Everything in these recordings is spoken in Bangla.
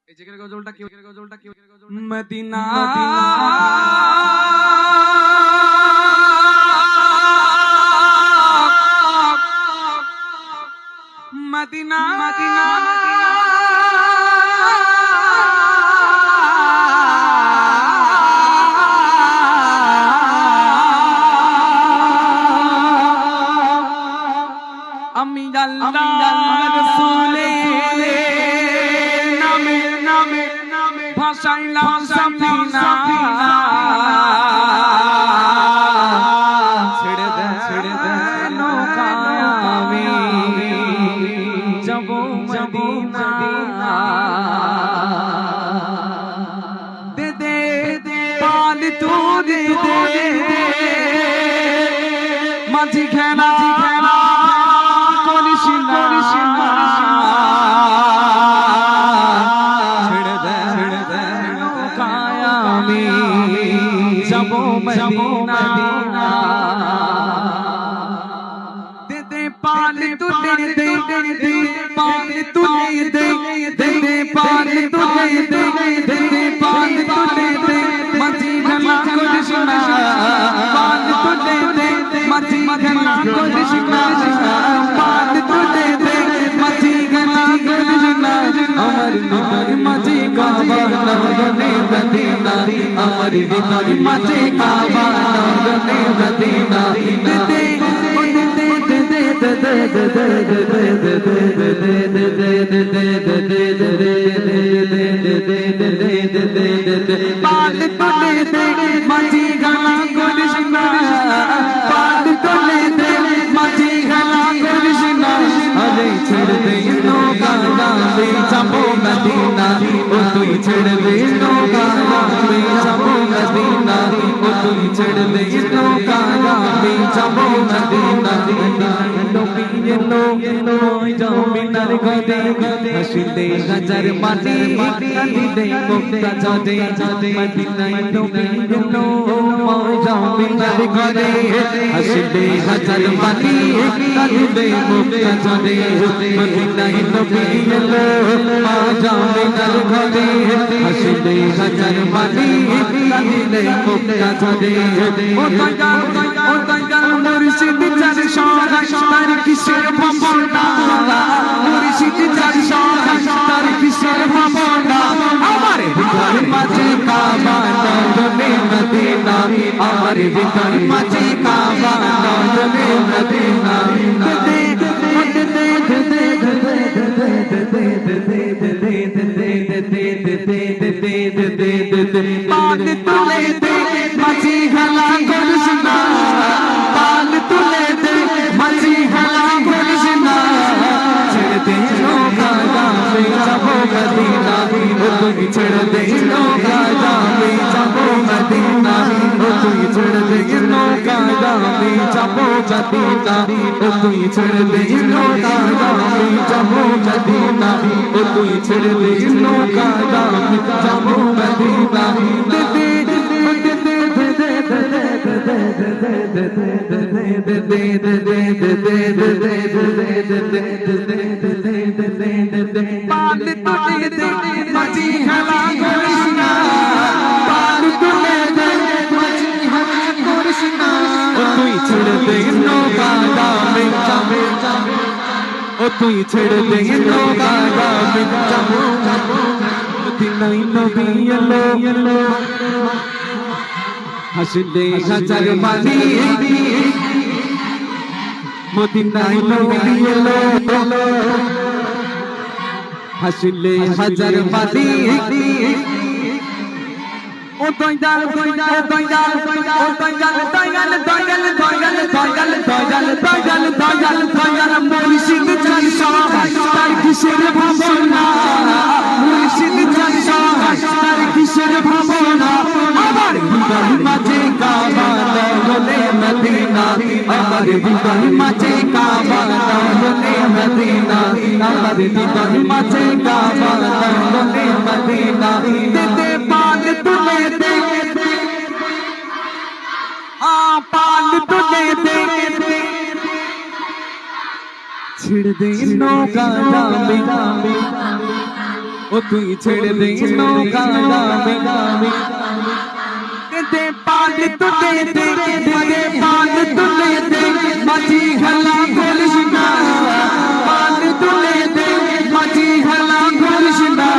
এই যে গজলটা কি মদিনা মদিনা মদিনা আমি আল্লাহর রাসূলের নামে নামে ভাসাইলাম সাফিনা ছেড়ে দে নৌকা আমি যাব মদিনা দে দে পাল তু দে দে মাঝি খেলা ছেড়ে দে নৌকায় আমি যাব মদিনা দে দে পাল তু দে দে পাল তু দে দে পাল তু দে দে পাল তু দে মাঝি খেলা করিস না পাল তু দে মাঝি খেলা করিস না পাল তু দে মাঝি খেলা করিস না আমার ভিতর মাঝি কাবা নগরে মদিনা আমার ভিতর মাঝি কাবা নগরে মদিনা দে পাল তুলে দে মাঝি গালা করিস না পাল তুলে দে মাঝি গালা করিস না আরে ছেড়ে দে নৌকা আমি যাব মদিনা ও তুই ছেড়ে দে নৌকা আমি যাব মদিনা ও তুই ছেড়ে দে নৌকা আমি যাব মদিনা নবী এলো ওই জমিনার ঘরে হাসিতে হাজার মাটি কাঁদিতে মুক্তা ঝরে মদিনায় নবী এলো ওই জমিনার ঘরে হাসিতে হাজার মাটি কাঁদিতে মুক্তা ঝরে মদিনায় নবী এলো ওই জমিনার ঘরে হাসিতে হাজার মাটি কাঁদিতে মুক্তা ঝরে ও দয়াল মুর্শিদ চার সহায় তার কিসের ভাবনা মুর্শিদ চার সহায় তার কিসের ভাবনা আমার ভিতর মাঝে কাবা নগরে মদিনা আমার ভিতর মাঝে কাবা নগরে মদিনা পাল তুলে দে মাঝি খেলা করিস না পাল তুলে দে মাঝি খেলা করিস না ছেড়ে দে নৌকা আমি যাব মদিনা ও তুই ছেড়ে দে নৌকা আমি যাব মদিনা ও তুই ছেড়ে দে নৌকা আমি যাব মদিনা ও তুই ছেড়ে দে নৌকা আমি যাব মদিনা ও তুই ছেড়ে দে নৌকা আমি যাব মদিনা পাল তুলে দে মাঝি খেলা করিস না পাল তুলে দে মাঝি খেলা করিস না ও তুই ছেড়ে দে নৌকা আমি যাব ও তুই ছেড়ে দে নৌকা আমি যাব মদিনায় নবী এলো হাসিতে হাজার মাটি মদিনায় নবী এলো হাসিলে হাজার মাটি ও দয়াল দয়াল দয়াল দয়াল দয়াল দয়াল দয়াল দয়াল দয়াল দয়াল দয়াল দয়াল মুর্শিদ চার সহায় তার কিসের ভাবনা মুর্শিদ চার সহায় তার কিসের ভাবনা আমার ভিতর মাঝে কাবা নগরে মদিনা আমার ভিতর মাঝে কাবা নগরে মদিনা আমার ভিতর মাঝে কাবা নগরে মদিনা দে পাল তুলে দে पाल तुले दे छिड़ दे नौका ও তুই ছেড়ে দে নৌকা দামে দামে দে পাল তুলে দে দে পাল তুলে দে মাঝি হেলা করিস না পাল তুলে দে মাঝি হেলা করিস না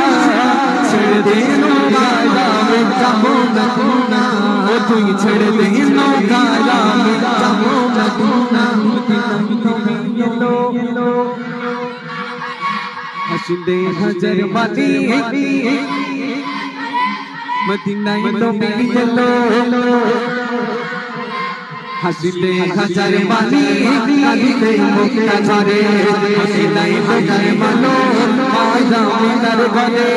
ছেড়ে দে নৌকা দামে যাবো মদিনা ও তুই ছেড়ে দে নৌকা দামে যাবো মদিনা হাসিলে হাজার বাতি মদিনায় নবী এলো হাসিলে হাজার বাতি কাঁদিলে মুক্তা ঝরে মদিনায় হাজার মানো মায়া মিনার গলে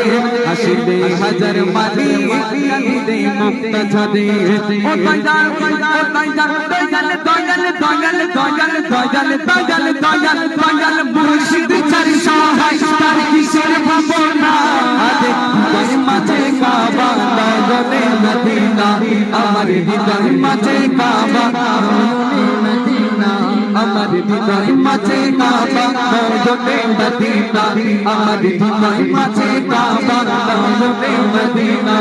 হাসিলে হাজার বাতি কাঁদিলে মুক্তা ঝরে ও দয়াল দয়াল দয়াল দয়াল দয়াল দয়াল দয়াল দয়াল দয়াল মুর্শিদ চারি সহায় তার কিসের ভাবনা আদে হৃদয় মাঝে কাবা নয়নে মদিনা আমার হৃদয় মাঝে কাবা নয়নে মদিনা আমার হৃদয় মাঝে কাবা নয়নে মদিনা আমার হৃদয় মাঝে কাবা নয়নে মদিনা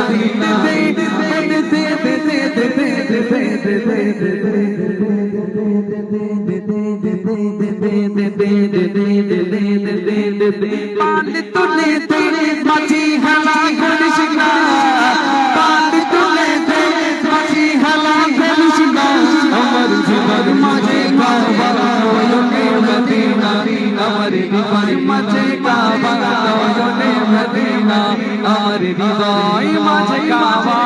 দে দে দে দে দে দে দে পাল তুলে দে মাঝি হেলা করিস না পাল তুলে দে মাঝি হেলা করিস না আমার জীবন মাঝে কাবা নয়নে মদিনা আমার হৃদয় মাঝে কাবা নয়নে মদিনা আমার হৃদয় মাঝে কাবা